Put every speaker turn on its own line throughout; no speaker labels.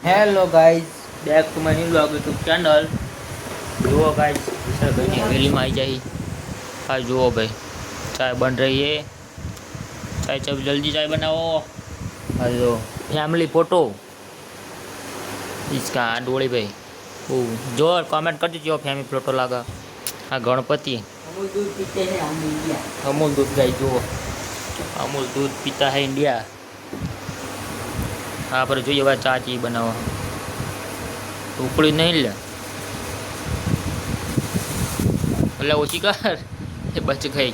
Hello guys, back to my new YouTube channel. જુઓ guys, વિશાલભાઈની હવેલીમાં આવી જાય. હા જુઓ ભાઈ, ચાય બન રહી है. चाय चब जल्दी चाय बनाओ. हेलो फैमिली फोटो इसका डोली भाई वो जो कमेंट कर दीजिए फैमिली फोटो लगा. हाँ गणपति अमूल दूध पीते हैं हम इंडिया. अमूल दूध गाई जो अमूल दूध पीता है इंडिया. हाँ पर જોઈએ હવે ચા ચી બનાવવા ઉકળી નહીં લે એટલે ઓછી કર એ બચ ગઈ.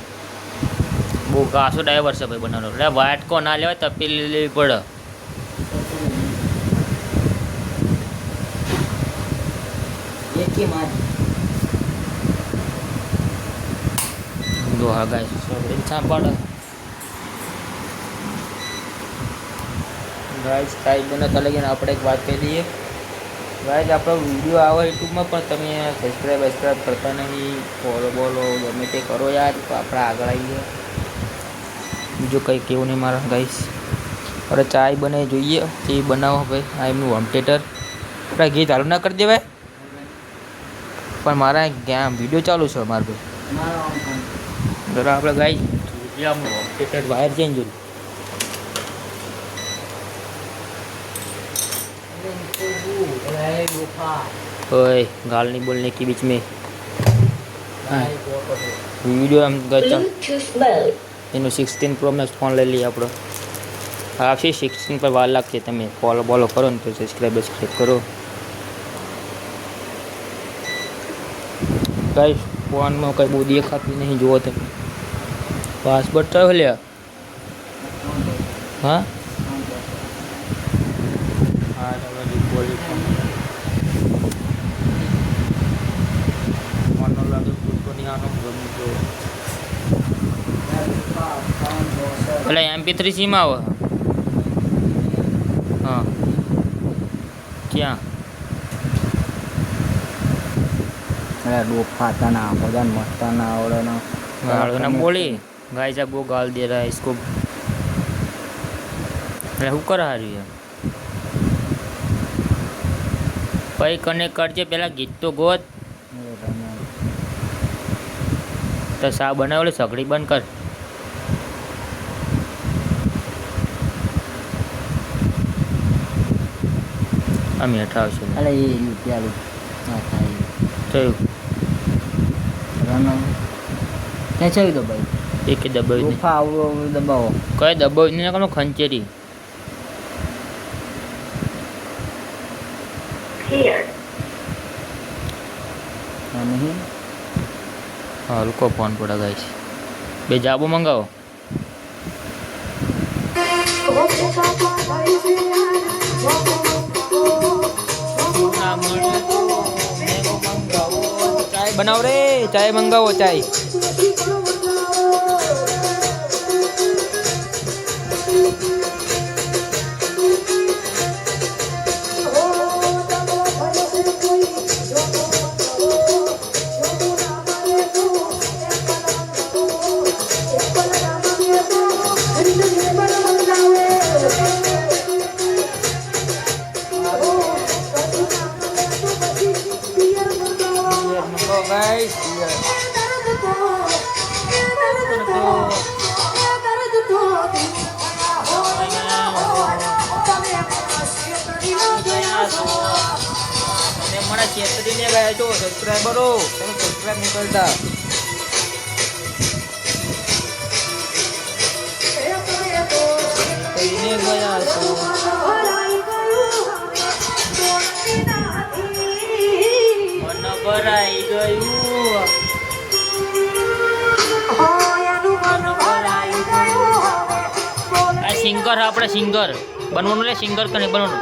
બહુ ઘાસો ડાયવર છે ભાઈ બનાવવાનો. એટલે વાટકો ના લેવાય તપેલી લેવી પડે. જો હા ગાય છા પડે ગાઈસ. ચાય બનાવતા લગીને આપણે એક વાત કહી દઈએ ગાઈસ, આપણો વિડીયો આવે યુટ્યુબમાં પણ તમે સબસ્ક્રાઈબ કરતા નહીં. ફોલો બોલો ગમે તે કરો યાર, તો આપણે આગળ આવીએ. બીજું કંઈ કેવું નહીં મારા ગાઈસ. અરે ચાય બને જોઈએ તે બનાવો ભાઈ. આ એમનું હોમ થિયેટર. આપણે ગીત ચાલુ ના કરી દેવાય પણ મારા ત્યાં વિડીયો ચાલુ છે મારે ભાઈ. જરા આપણે ગાઈસ આમનું હોમ થિયેટર બહાર જઈને જોયું. ओए गाल नहीं बोलने के बीच में. वीडियो हम એનું 16 પ્રો મેક્સ ફોન લઈ લઈએ આપણો. આવશે 16 પર વાર લાગશે. તમે ફોલો બોલો કરો ને તો સબસ્ક્રાઈબ કરો કઈ. ફોનમાં કંઈ બહુ દેખાતું નહીં. જુઓ તમે પાસપોર્ટ ચાલો લે. હા પેલા MP3 સીમાં આવે. હા ક્યાં
अरे डोफा तना बदन मस्ताना और ना
गाल ना बोली गाइस. अब वो गाल दे रहा है इसको. अरे હું કર હારી है ભાઈ. કનેક્ટ કરજે પેલા ગીત તો ગોત. તો સા બનાવેલો સગડી બંધ કર. અમે હટાવશું.
अरे ये रुपया लो ना થાય
થયું
રનો ક્યાં ચાવી દો ભાઈ.
એક દબાવી નહીં.
ડોફા આવો દબાવો.
કઈ દબાવી નહીં કરો ખંચેરી.
નહીં
હા રૂકો ફોન પડા ગાઈસ. બે જાબો મંગાવો. ચાય બનાવ રે. ચાય મંગાવો ચાય. guys. મને છેતરીને ગયા છો સબસ્ક્રાઈબરો. તમે સબસ્ક્રાઈબ નહીં કરતા. કઈને ગયા છો. મન ભરાઈ ગયું. આ સિંગર આપણે સિંગર બનવાનું લે. સિંગર તો નહીં બનવાનું.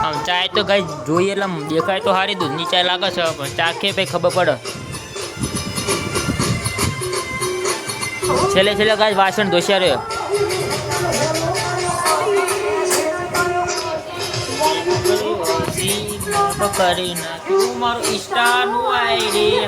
આમ ચાય તો કઈ જોઈએ એટલે દેખાય તો સારી દૂધની ચાય લાગે છે પણ ચાખે ભાઈ ખબર પડે. છેલ્લે છેલ્લે કાંઈ વાસણ ધોસ્યા રહ્યો. કરી નાખ્યું મારું ઇન્સ્ટાનું આઈડી.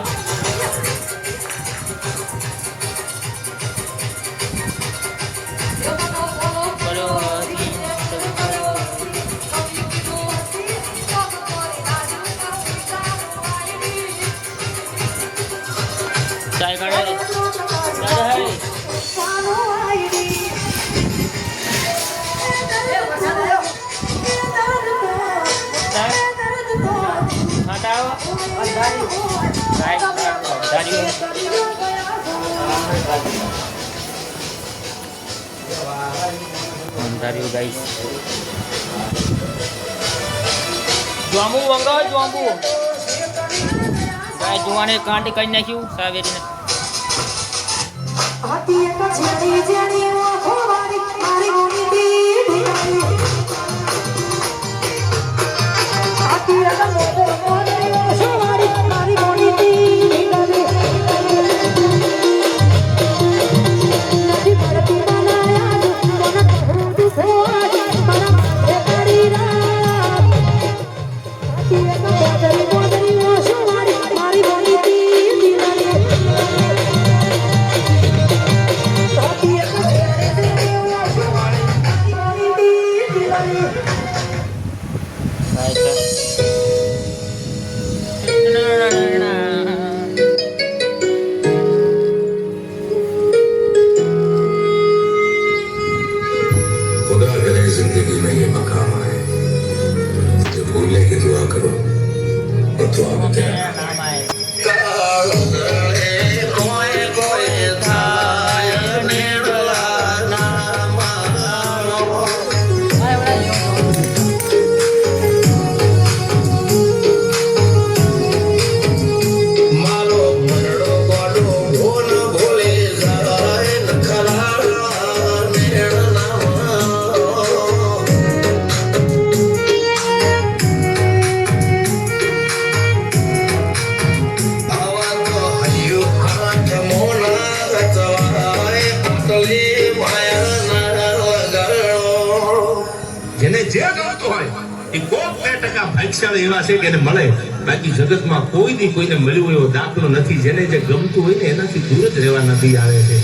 અંધાર્યું ગાઈસ. જોંબુ વંગો જોંબુ ગાય જોવાને કાંટી કરી નાખ્યું સાવેરીને.
खुदा करे जिंदगी में ये मकाम आए जो भूलने की दुआ करो और दुआ में तेरा
નામ આય
જેને જે ગમતું હોય એ કોક 2% ભાગ્યશાળી એવા છે કે એને મળે. બાકી જગતમાં કોઈ દી કોઈને મળ્યું એવો દાખલો નથી. જેને જે ગમતું હોય ને એનાથી દૂર જ રહેવા નથી આવે છે.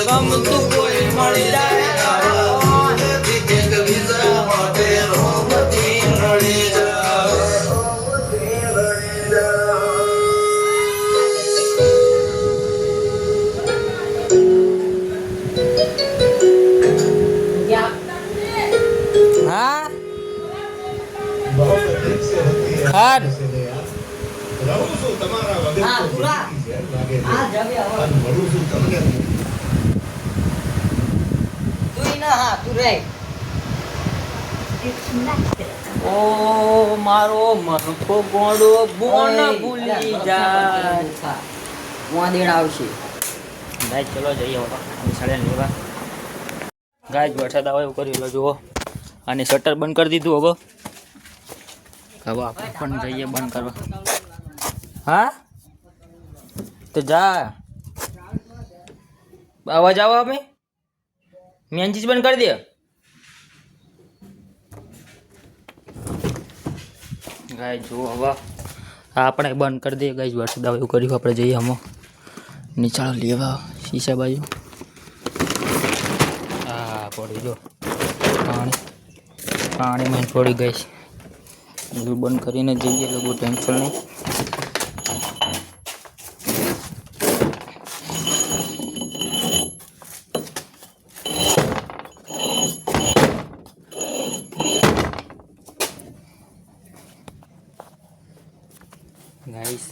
ગમતું કોઈ મળી જાય હા ઓ મારો મનખો ગોળો બોન ભૂલી જાય.
વાંદેણ આવશે.
ગાય ચલો જઈએ હવે સાડે લેવા. ગાય વરસાદ આવે એવું કરી લો જુઓ. આની શટર બંધ કરી દીધું હવે. હવે આપણે પણ જઈએ બંધ કરવા. હા તો જા અવાજ આવો અમે મેન ચીજ બંધ કરી દે. ગાય જુઓ હવે આપણે બંધ કરી દઈએ. ગાય વરસાદ આવે એવું કર્યું. આપણે જઈએ આમાં નીચાળો લેવા શીશા બાજુ. હા પડી જો પાણીમાં પડી ગઈ છે. બધું બંધ કરીને જઈએ એટલે બહુ ટેન્શન નહીં. ગાઈસ